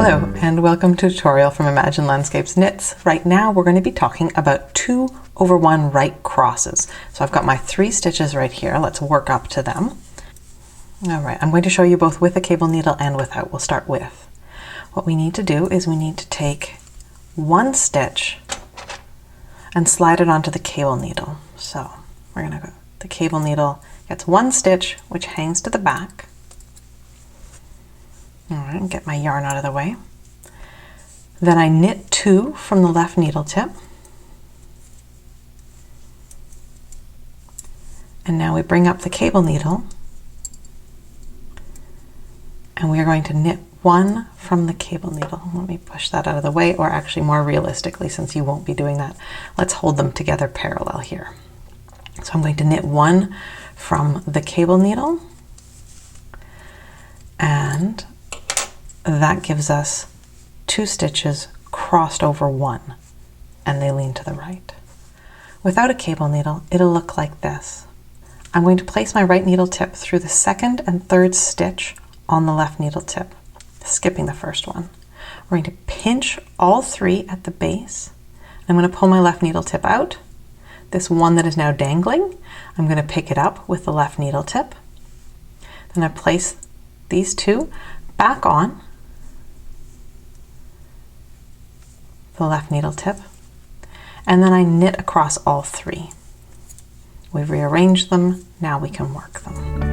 Hello and welcome to a tutorial from Imagine Landscapes Knits. Right now we're going to be talking about 2 over 1 right crosses. So I've got my 3 stitches right here. Let's work up to them. Alright, I'm going to show you both with a cable needle and without. We'll start with. What we need to do is we need to take 1 stitch and slide it onto the cable needle. So we're going to go, the cable needle gets 1 stitch which hangs to the back. Alright, get my yarn out of the way. Then I knit 2 from the left needle tip. And now we bring up the cable needle and we are going to knit 1 from the cable needle. Let me push that out of the way, or actually more realistically, since you won't be doing that, let's hold them together parallel here. So I'm going to knit 1 from the cable needle, and that gives us 2 stitches crossed over 1, and they lean to the right. Without a cable needle, it'll look like this. I'm going to place my right needle tip through the 2nd and 3rd stitch on the left needle tip, skipping the first one. We're going to pinch all 3 at the base. I'm going to pull my left needle tip out. This one that is now dangling, I'm going to pick it up with the left needle tip. Then I place these 2 back on the left needle tip, and then I knit across all 3. We've rearranged them, now we can work them.